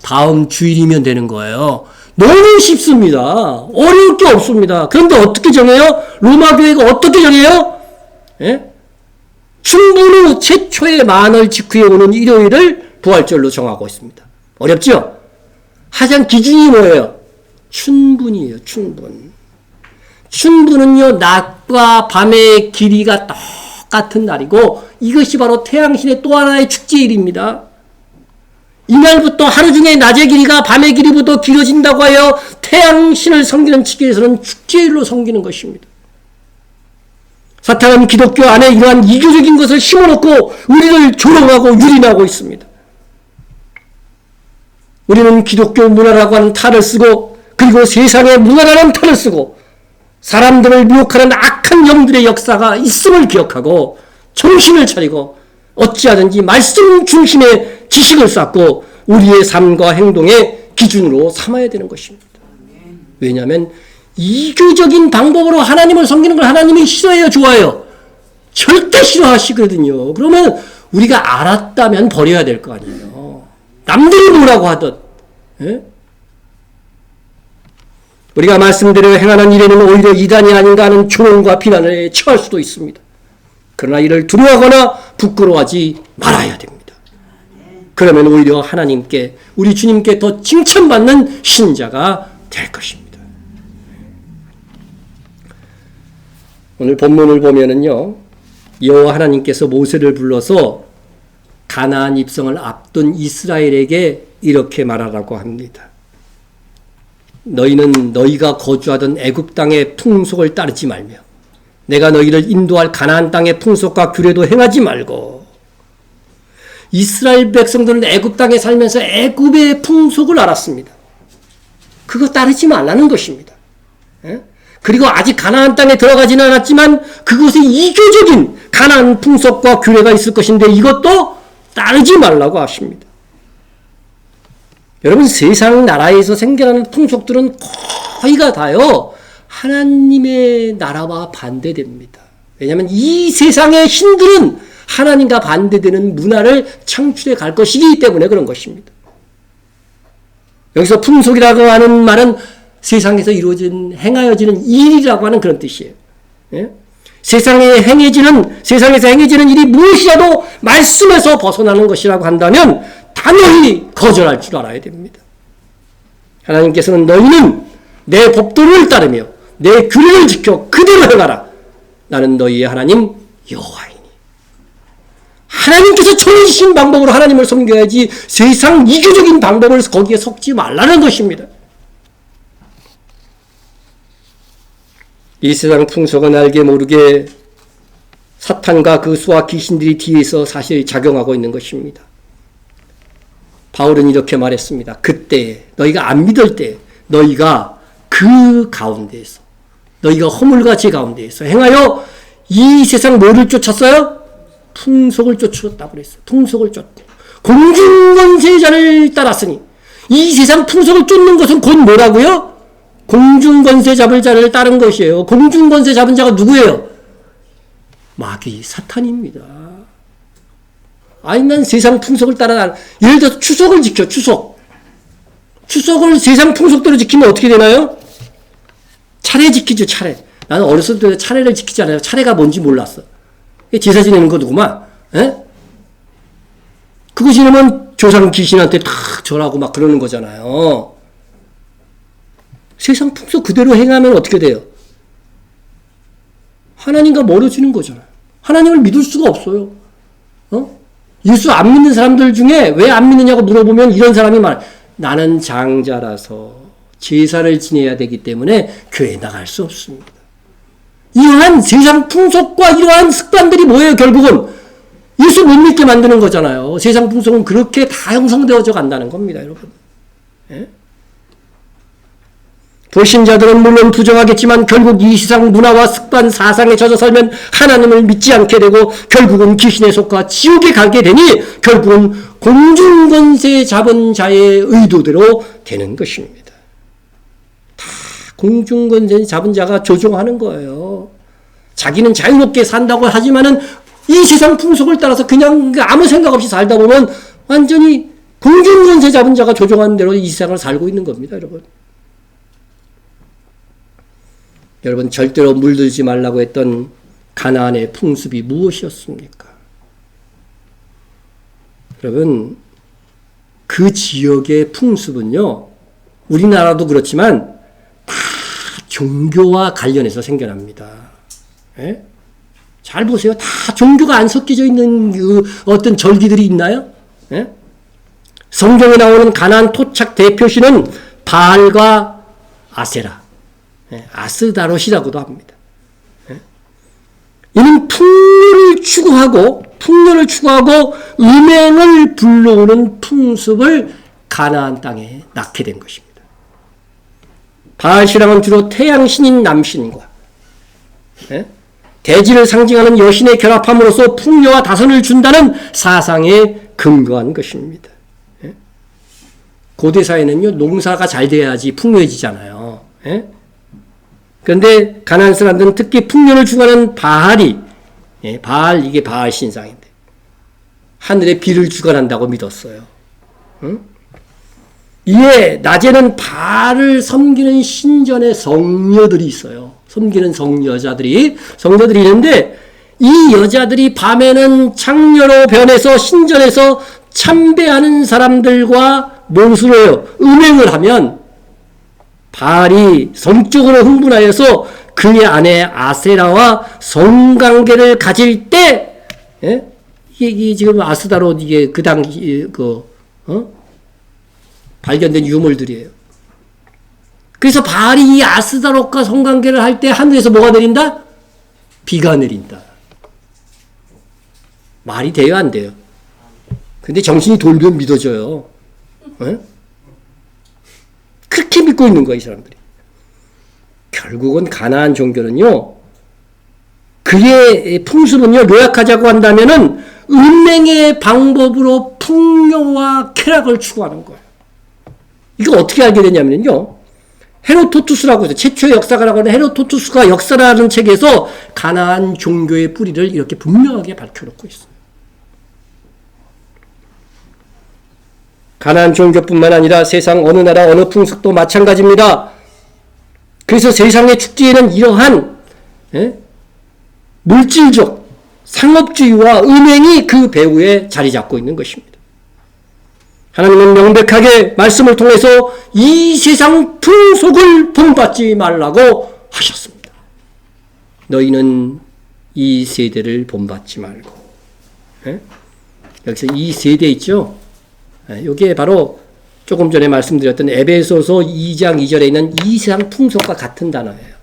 다음 주일이면 되는 거예요. 너무 쉽습니다. 어려울 게 없습니다. 그런데 어떻게 정해요? 로마 교회가 어떻게 정해요? 춘분 후 최초의 만월 직후에 오는 일요일을 부활절로 정하고 있습니다. 어렵죠? 하장 기준이 뭐예요? 춘분이에요. 춘분. 춘분은요, 낮과 밤의 길이가 똑같은 날이고 이것이 바로 태양신의 또 하나의 축제일입니다. 이날부터 하루 중에 낮의 길이가 밤의 길이보다 길어진다고 하여 태양신을 섬기는 측에서는 축제일로 섬기는 것입니다. 사탄은 기독교 안에 이러한 이교적인 것을 심어놓고 우리를 조롱하고 유린하고 있습니다. 우리는 기독교 문화라고 하는 탈을 쓰고 그리고 세상의 문화라는 탈을 쓰고 사람들을 미혹하는 악한 영들의 역사가 있음을 기억하고 정신을 차리고 어찌하든지 말씀 중심의 지식을 쌓고 우리의 삶과 행동의 기준으로 삼아야 되는 것입니다. 왜냐하면 이교적인 방법으로 하나님을 섬기는 걸 하나님이 싫어해요, 좋아해요? 절대 싫어하시거든요. 그러면 우리가 알았다면 버려야 될 거 아니에요. 남들이 뭐라고 하든. 예? 우리가 말씀대로 행하는 일에는 오히려 이단이 아닌가 하는 조롱과 비난에 처할 수도 있습니다. 그러나 이를 두려워하거나 부끄러워하지 말아야 됩니다. 그러면 오히려 하나님께, 우리 주님께 더 칭찬받는 신자가 될 것입니다. 오늘 본문을 보면은요, 여호와 하나님께서 모세를 불러서 가나안 입성을 앞둔 이스라엘에게 이렇게 말하라고 합니다. 너희는 너희가 거주하던 애굽 땅의 풍속을 따르지 말며 내가 너희를 인도할 가나안 땅의 풍속과 규례도 행하지 말고. 이스라엘 백성들은 애굽 땅에 살면서 애굽의 풍속을 알았습니다. 그거 따르지 말라는 것입니다. 그리고 아직 가나안 땅에 들어가지는 않았지만 그곳에 이교적인 가나안 풍속과 규례가 있을 것인데 이것도 따르지 말라고 하십니다. 여러분, 세상 나라에서 생겨나는 풍속들은 거의가 다요 하나님의 나라와 반대됩니다. 왜냐하면 이 세상의 신들은 하나님과 반대되는 문화를 창출해 갈 것이기 때문에 그런 것입니다. 여기서 풍속이라고 하는 말은 세상에서 행하여지는 일이라고 하는 그런 뜻이에요. 예? 세상에서 행해지는 일이 무엇이라도 말씀에서 벗어나는 것이라고 한다면 단호히 거절할 줄 알아야 됩니다. 하나님께서는 너희는 내 법도를 따르며 내 규례를 지켜 그대로 행하라. 나는 너희의 하나님 여호와이니. 하나님께서 정해주신 방법으로 하나님을 섬겨야지 세상 이교적인 방법을 거기에 섞지 말라는 것입니다. 이 세상 풍속은 알게 모르게 사탄과 그 수와 귀신들이 뒤에서 사실 작용하고 있는 것입니다. 바울은 이렇게 말했습니다. 그때 너희가 안 믿을 때 너희가 그 가운데에서 너희가 허물과 죄 가운데에서 행하여 이 세상 뭐를 쫓았어요? 풍속을 쫓았다고 그랬어요. 풍속을 쫓고 공중권세자를 따랐으니 이 세상 풍속을 쫓는 것은 곧 뭐라고요? 공중권세 잡을 자를 따른 것이에요. 공중권세 잡은 자가 누구예요? 마귀 사탄입니다. 아니 난 세상 풍속을 따라 예를 들어서 추석을 지켜. 추석을 세상 풍속대로 지키면 어떻게 되나요? 차례 지키죠. 차례. 나는 어렸을 때 차례를 지키지 않아요. 차례가 뭔지 몰랐어. 제사 지내는 거 누구만? 에? 그거 지내면 조상 귀신한테 다 절하고 막 그러는 거잖아요. 세상 풍속 그대로 행하면 어떻게 돼요? 하나님과 멀어지는 거잖아요. 하나님을 믿을 수가 없어요. 예수 안 믿는 사람들 중에 왜 안 믿느냐고 물어보면 이런 사람이 나는 장자라서 제사를 지내야 되기 때문에 교회에 나갈 수 없습니다. 이러한 세상 풍속과 이러한 습관들이 뭐예요? 결국은 예수 못 믿게 만드는 거잖아요. 세상 풍속은 그렇게 다 형성되어져 간다는 겁니다, 여러분. 예? 불신자들은 물론 부정하겠지만 결국 이 세상 문화와 습관, 사상에 젖어 살면 하나님을 믿지 않게 되고 결국은 귀신에 속아 지옥에 가게 되니 결국은 공중권세 잡은 자의 의도대로 되는 것입니다. 다 공중권세 잡은 자가 조종하는 거예요. 자기는 자유롭게 산다고 하지만은 이 세상 풍속을 따라서 그냥 아무 생각 없이 살다 보면 완전히 공중권세 잡은 자가 조종하는 대로 이 세상을 살고 있는 겁니다, 여러분. 여러분, 절대로 물들지 말라고 했던 가나안의 풍습이 무엇이었습니까? 여러분, 그 지역의 풍습은요, 우리나라도 그렇지만 다 종교와 관련해서 생겨납니다. 예? 잘 보세요. 다 종교가 안 섞여져 있는 그 어떤 절기들이 있나요? 예? 성경에 나오는 가나안 토착 대표시는 바알과 아세라, 아스다롯이라고도 합니다. 이는 풍요를 추구하고 음행을 불러오는 풍습을 가나안 땅에 낳게 된 것입니다. 바알신앙은 주로 태양신인 남신과 대지를 상징하는 여신의 결합함으로써 풍요와 다선을 준다는 사상에 근거한 것입니다. 고대사회는요, 농사가 잘 돼야지 풍요해지잖아요. 그런데 가나안 사람들은 특히 풍요를 추구하는 바알이, 바알, 이게 바알 신상인데, 하늘의 비를 주관한다고 믿었어요. 응? 이에 낮에는 바알을 섬기는 신전의 성녀들이 있어요. 섬기는 성녀들이 있는데 이 여자들이 밤에는 창녀로 변해서 신전에서 참배하는 사람들과 무엇을 해요? 음행을 하면 바알이 성적으로 흥분하여서 그의 아내 아세라와 성관계를 가질 때, 예? 이게 지금 아스다롯 이게 그 당시 발견된 유물들이에요. 그래서 바알이 이 아스다롯과 성관계를 할 때 하늘에서 뭐가 내린다? 비가 내린다. 말이 돼요, 안 돼요? 근데 정신이 돌면 믿어져요. 예? 그렇게 믿고 있는 거야, 이 사람들이. 결국은 가나안 종교는요, 그의 풍습은요, 요약하자고 한다면은 은행의 방법으로 풍요와 쾌락을 추구하는 거예요. 이거 어떻게 알게 되냐면요, 헤로도투스라고 해서 최초의 역사가라고 하는 헤로도투스가 역사라는 책에서 가나안 종교의 뿌리를 이렇게 분명하게 밝혀놓고 있어요. 가나안 종교뿐만 아니라 세상 어느 나라 어느 풍습도 마찬가지입니다. 그래서 세상의 축제에는 이러한 물질적 상업주의와 은행이 그 배후에 자리 잡고 있는 것입니다. 하나님은 명백하게 말씀을 통해서 이 세상 풍속을 본받지 말라고 하셨습니다. 너희는 이 세대를 본받지 말고. 여기서 이 세대 있죠? 이게 바로 조금 전에 말씀드렸던 에베소서 2장 2절에 있는 이 세상 풍속과 같은 단어예요.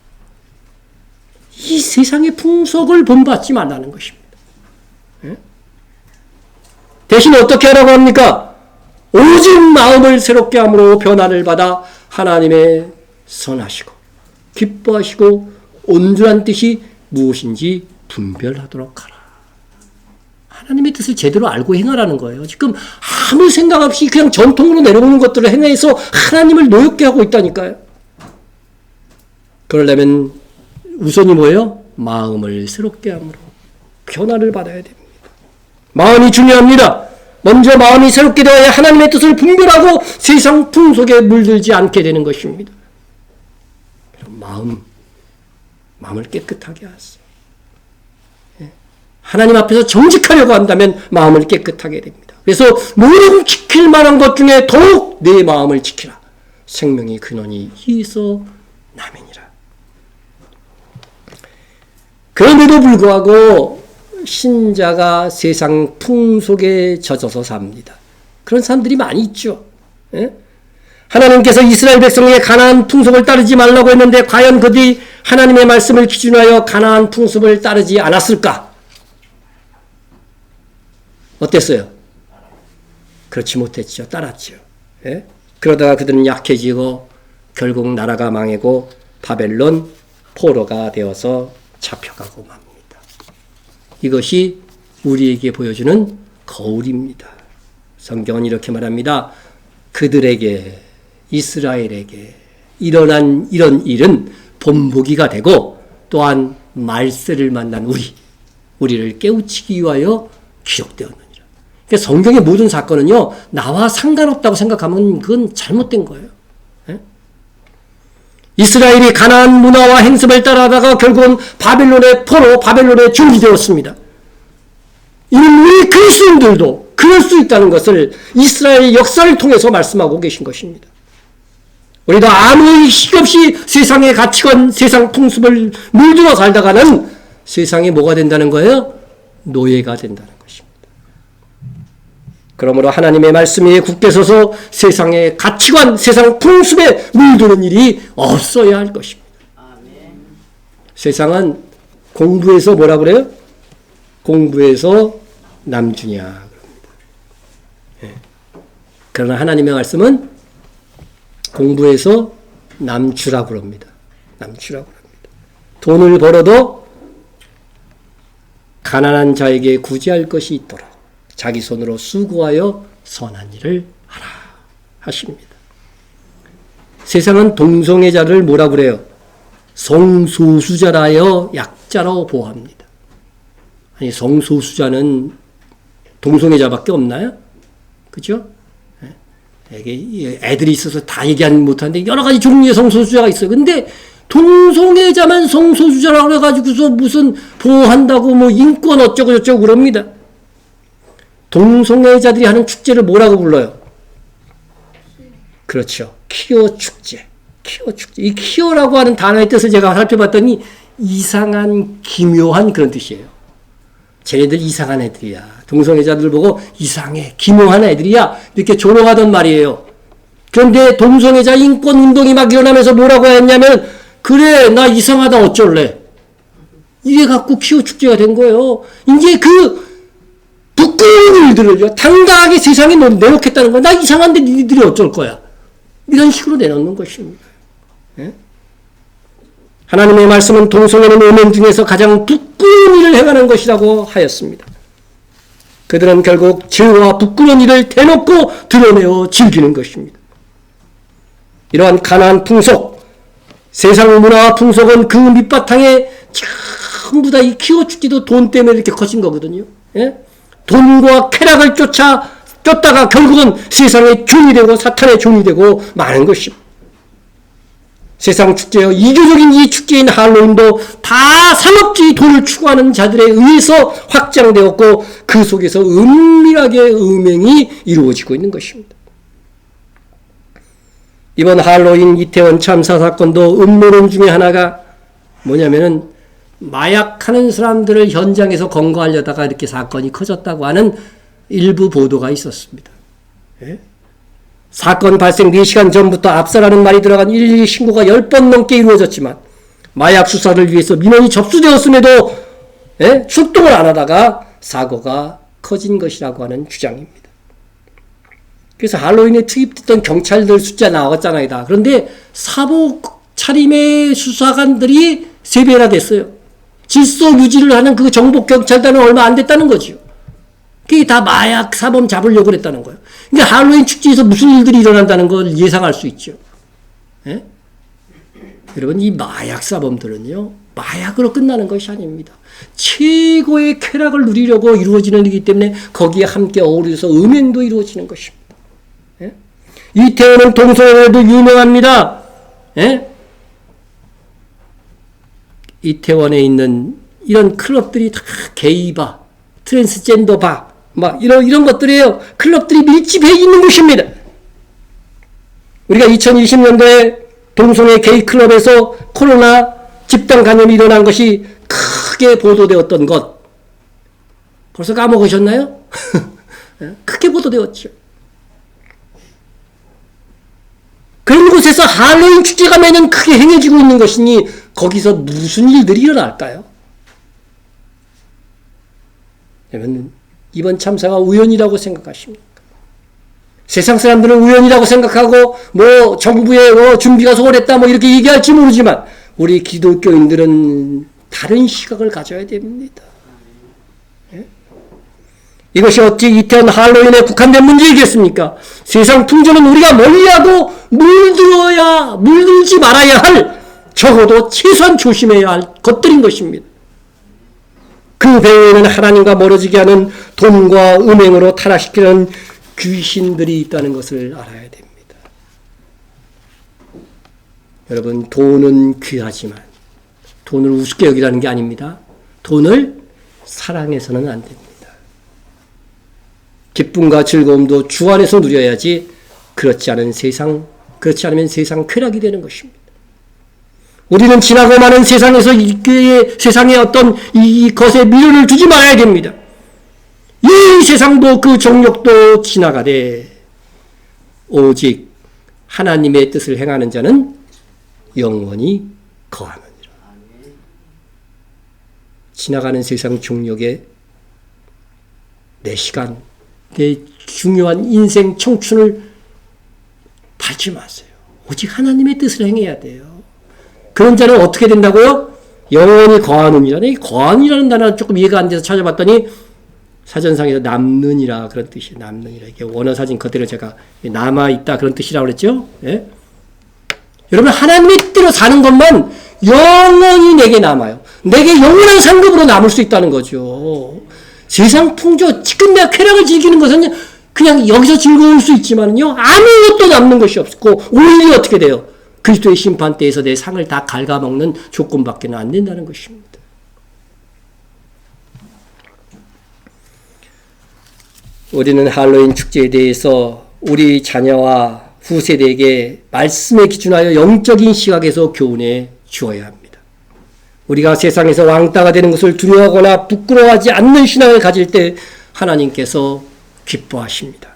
이 세상의 풍속을 본받지 말라는 것입니다. 대신 어떻게 하라고 합니까? 오직 마음을 새롭게 함으로 변화를 받아 하나님의 선하시고 기뻐하시고 온전한 뜻이 무엇인지 분별하도록 하라. 하나님의 뜻을 제대로 알고 행하라는 거예요. 지금 아무 생각 없이 그냥 전통으로 내려오는 것들을 행해서 하나님을 노엽게 하고 있다니까요. 그러려면 우선이 뭐예요? 마음을 새롭게 함으로 변화를 받아야 됩니다. 마음이 중요합니다. 먼저 마음이 새롭게 되어야 하나님의 뜻을 분별하고 세상 풍속에 물들지 않게 되는 것입니다. 마음을 깨끗하게 하세요. 하나님 앞에서 정직하려고 한다면 마음을 깨끗하게 됩니다. 그래서 모든 지킬 만한 것 중에 더욱 내 마음을 지키라. 생명의 근원이 이에서 남이니라. 그럼에도 불구하고 신자가 세상 풍속에 젖어서 삽니다. 그런 사람들이 많이 있죠. 예? 하나님께서 이스라엘 백성에게 가나안 풍속을 따르지 말라고 했는데 과연 그들이 하나님의 말씀을 기준하여 가나안 풍습을 따르지 않았을까? 어땠어요? 그렇지 못했죠. 따랐죠. 예? 그러다가 그들은 약해지고 결국 나라가 망하고 바벨론 포로가 되어서 잡혀가고 맙니다. 이것이 우리에게 보여주는 거울입니다. 성경은 이렇게 말합니다. 그들에게, 이스라엘에게 일어난 이런 일은 본보기가 되고 또한 말세를 만난 우리를 깨우치기 위하여 기록되었느니라. 그러니까 성경의 모든 사건은요, 나와 상관없다고 생각하면 그건 잘못된 거예요. 이스라엘이 가나안 문화와 행습을 따라하다가 결국은 바벨론의 포로, 바벨론의 종이 되었습니다. 이는 우리 그리스도인들도 그럴 수 있다는 것을 이스라엘의 역사를 통해서 말씀하고 계신 것입니다. 우리도 아무 식 없이 세상의 가치관, 세상 풍습을 물들어 살다가는 세상에 뭐가 된다는 거예요? 노예가 된다는 것입니다. 그러므로 하나님의 말씀 위에 굳게 서서 세상의 가치관, 세상 풍습에 물드는 일이 없어야 할 것입니다. 세상은 공부해서 뭐라 그래요? 공부해서 남주냐. 예. 그러나 하나님의 말씀은 공부해서 남주라고 그럽니다. 남주라고 그럽니다. 돈을 벌어도 가난한 자에게 구제할 것이 있도록 자기 손으로 수고하여 선한 일을 하라 하십니다. 세상은 동성애자를 뭐라 그래요? 성소수자라여 약자로 보호합니다. 아니, 성소수자는 동성애자밖에 없나요? 그죠? 애들이 있어서 다 얘기하는 못하는데 여러 가지 종류의 성소수자가 있어요. 근데 동성애자만 성소수자라고 해가지고서 무슨 보호한다고 뭐 인권 어쩌고 저쩌고 그럽니다. 동성애자들이 하는 축제를 뭐라고 불러요? 그렇죠. 키오 축제. 키오 축제. 이 키오라고 하는 단어의 뜻을 제가 살펴봤더니 이상한, 기묘한 그런 뜻이에요. 쟤네들 이상한 애들이야. 동성애자들 보고 이상해, 기묘한 애들이야. 이렇게 조롱하던 말이에요. 그런데 동성애자 인권운동이 막 일어나면서 뭐라고 했냐면, 그래, 나 이상하다 어쩔래. 이래 갖고 키오 축제가 된 거예요. 이제 그 부끄러운 일들을요, 당당하게 세상에 내놓겠다는 거야. 나 이상한데 니들이 어쩔 거야. 이런 식으로 내놓는 것입니다. 예? 하나님의 말씀은 동성애는 음행 중에서 가장 부끄러운 일을 행하는 것이라고 하였습니다. 그들은 결국 죄와 부끄러운 일을 대놓고 드러내어 즐기는 것입니다. 이러한 가나안 풍속, 세상 문화와 풍속은 그 밑바탕에 전부 다 이 키오 축제도 돈 때문에 이렇게 커진 거거든요. 예? 돈과 쾌락을 쫓다가 결국은 세상의 종이 되고 사탄의 종이 되고 마는 것입니다. 세상 축제요. 이교적인 이 축제인 할로윈도 다 상업주의 돈을 추구하는 자들에 의해서 확장되었고 그 속에서 은밀하게 음행이 이루어지고 있는 것입니다. 이번 할로윈 이태원 참사 사건도 음모론 중에 하나가 뭐냐면은 마약하는 사람들을 현장에서 검거하려다가 이렇게 사건이 커졌다고 하는 일부 보도가 있었습니다. 예? 사건 발생 4시간 전부터 압사라는 말이 들어간 112 신고가 10번 넘게 이루어졌지만 마약 수사를 위해서 민원이 접수되었음에도 출동을 안 하다가 사고가 커진 것이라고 하는 주장입니다. 그래서 할로윈에 투입됐던 경찰들 숫자 나왔잖아요. 다. 그런데 사복 차림의 수사관들이 3배나 됐어요. 질서 유지를 하는 그 정복 경찰단은 얼마 안 됐다는 거죠. 그게 다 마약 사범 잡으려고 그랬다는 거예요. 그러니까 할로윈 축제에서 무슨 일들이 일어난다는 걸 예상할 수 있죠. 예? 여러분, 이 마약 사범들은요, 마약으로 끝나는 것이 아닙니다. 최고의 쾌락을 누리려고 이루어지는 일이기 때문에 거기에 함께 어우러져서 음행도 이루어지는 것입니다. 예? 이태원은 동성애도 유명합니다. 예? 이태원에 있는 이런 클럽들이 다 게이바, 트랜스젠더 바, 막 이런 것들이에요. 클럽들이 밀집해 있는 곳입니다. 우리가 2020년도에 동성애 게이 클럽에서 코로나 집단 감염이 일어난 것이 크게 보도되었던 것 벌써 까먹으셨나요? 크게 보도되었죠. 그런 곳에서 할로윈 축제가 매년 크게 행해지고 있는 것이니 거기서 무슨 일들이 일어날까요? 여러분, 이번 참사가 우연이라고 생각하십니까? 세상 사람들은 우연이라고 생각하고 뭐 정부의 준비가 소홀했다 뭐 이렇게 얘기할지 모르지만 우리 기독교인들은 다른 시각을 가져야 됩니다. 예? 이것이 어찌 이태원 할로윈에 국한된 문제이겠습니까? 세상 풍조는 우리가 멀리하고 물들지 말아야 할, 적어도 최소한 조심해야 할 것들인 것입니다. 그 배후에는 하나님과 멀어지게 하는 돈과 음행으로 타락시키는 귀신들이 있다는 것을 알아야 됩니다. 여러분, 돈은 귀하지만 돈을 우습게 여기라는 게 아닙니다. 돈을 사랑해서는 안 됩니다. 기쁨과 즐거움도 주 안에서 누려야지 그렇지 않으면 세상 쾌락이 되는 것입니다. 우리는 지나고 마는 세상에서 세상에 어떤 이 것에 미련을 두지 말아야 됩니다. 이 세상도 그 정욕도 지나가되 오직 하나님의 뜻을 행하는 자는 영원히 거하느니라. 지나가는 세상 정욕에 내 시간, 내 중요한 인생 청춘을 팔지 마세요. 오직 하나님의 뜻을 행해야 돼요. 그런 자는 어떻게 된다고요? 영원히 거하느니라. 이 거하느니라는 단어는 조금 이해가 안 돼서 찾아봤더니 사전상에서 남느니라 그런 뜻이에요. 남느니라. 이게 원어 사진 그대로 제가 남아있다 그런 뜻이라고 그랬죠. 예? 여러분, 하나님의 뜻대로 사는 것만 영원히 내게 남아요. 내게 영원한 상급으로 남을 수 있다는 거죠. 세상 풍조, 지금 쾌락을 즐기는 것은 그냥 여기서 즐거울 수 있지만요, 아무것도 남는 것이 없고, 오히려 어떻게 돼요? 그리스도의 심판대에서 내 상을 다 갉아먹는 조건밖에 안 된다는 것입니다. 우리는 할로윈 축제에 대해서 우리 자녀와 후세대에게 말씀에 기준하여 영적인 시각에서 교훈해 주어야 합니다. 우리가 세상에서 왕따가 되는 것을 두려워하거나 부끄러워하지 않는 신앙을 가질 때 하나님께서 기뻐하십니다.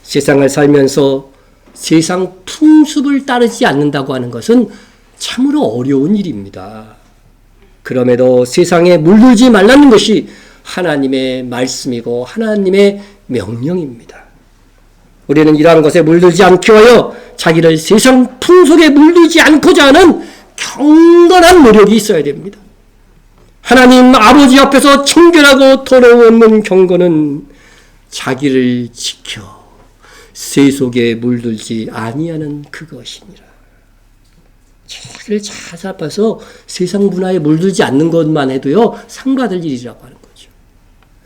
세상을 살면서 세상 풍습을 따르지 않는다고 하는 것은 참으로 어려운 일입니다. 그럼에도 세상에 물들지 말라는 것이 하나님의 말씀이고 하나님의 명령입니다. 우리는 이러한 것에 물들지 않기 위하여 자기를 세상 풍속에 물들지 않고자 하는 경건한 노력이 있어야 됩니다. 하나님 아버지 앞에서 청결하고 더러움없는 경건은 자기를 지켜 세속에 물들지 아니하는 그것이니라. 자기를 잘 살펴서 세상 문화에 물들지 않는 것만 해도요, 상 받을 일이라고 하는 거죠.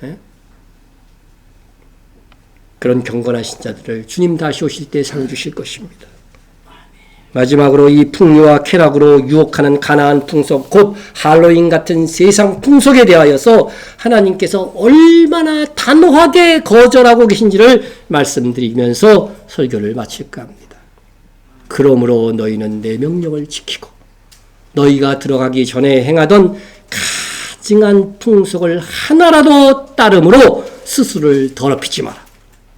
예? 그런 경건한 신자들을 주님 다시 오실 때 상 주실 것입니다. 마지막으로 이 풍요와 쾌락으로 유혹하는 가나안 풍속, 곧 할로윈 같은 세상 풍속에 대하여서 하나님께서 얼마나 단호하게 거절하고 계신지를 말씀드리면서 설교를 마칠까 합니다. 그러므로 너희는 내 명령을 지키고 너희가 들어가기 전에 행하던 가증한 풍속을 하나라도 따름으로 스스로를 더럽히지 마라.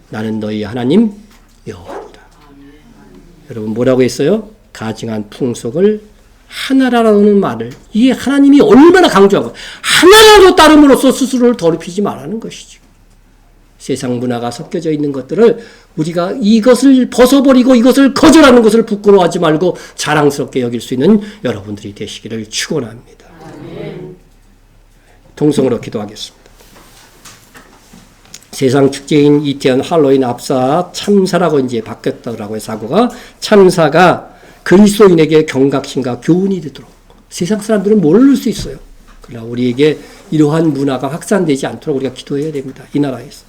나는 너희 하나님 여호와니라. 여러분 뭐라고 했어요? 가증한 풍속을 하나라는 말을, 이게 하나님이 얼마나 강조하고 하나라도 따름으로써 스스로를 더럽히지 말라는 것이죠. 세상 문화가 섞여져 있는 것들을 우리가 이것을 벗어버리고 이것을 거절하는 것을 부끄러워하지 말고 자랑스럽게 여길 수 있는 여러분들이 되시기를 축원합니다. 동성으로 기도하겠습니다. 세상 축제인 이태원 할로윈 압사 참사라고 이제 바뀌었다고 해서 사고가, 참사가 그리스도인에게 경각심과 교훈이 되도록, 세상 사람들은 모를 수 있어요. 그러나 우리에게 이러한 문화가 확산되지 않도록 우리가 기도해야 됩니다. 이 나라에서.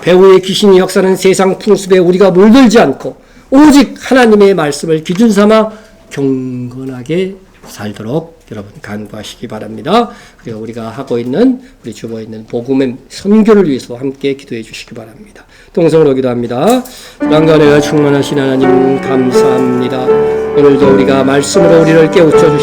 배후의 귀신의 역사는 세상 풍습에 우리가 물들지 않고 오직 하나님의 말씀을 기준 삼아 경건하게 살도록 여러분 간구하시기 바랍니다. 그리고 우리가 하고 있는, 우리 주보에 있는 복음의 선교를 위해서 함께 기도해 주시기 바랍니다. 동성으로 기도합니다. lang간에 충만하신 하나님 감사합니다. 오늘도 우리가 말씀으로 우리를 깨우쳐 주시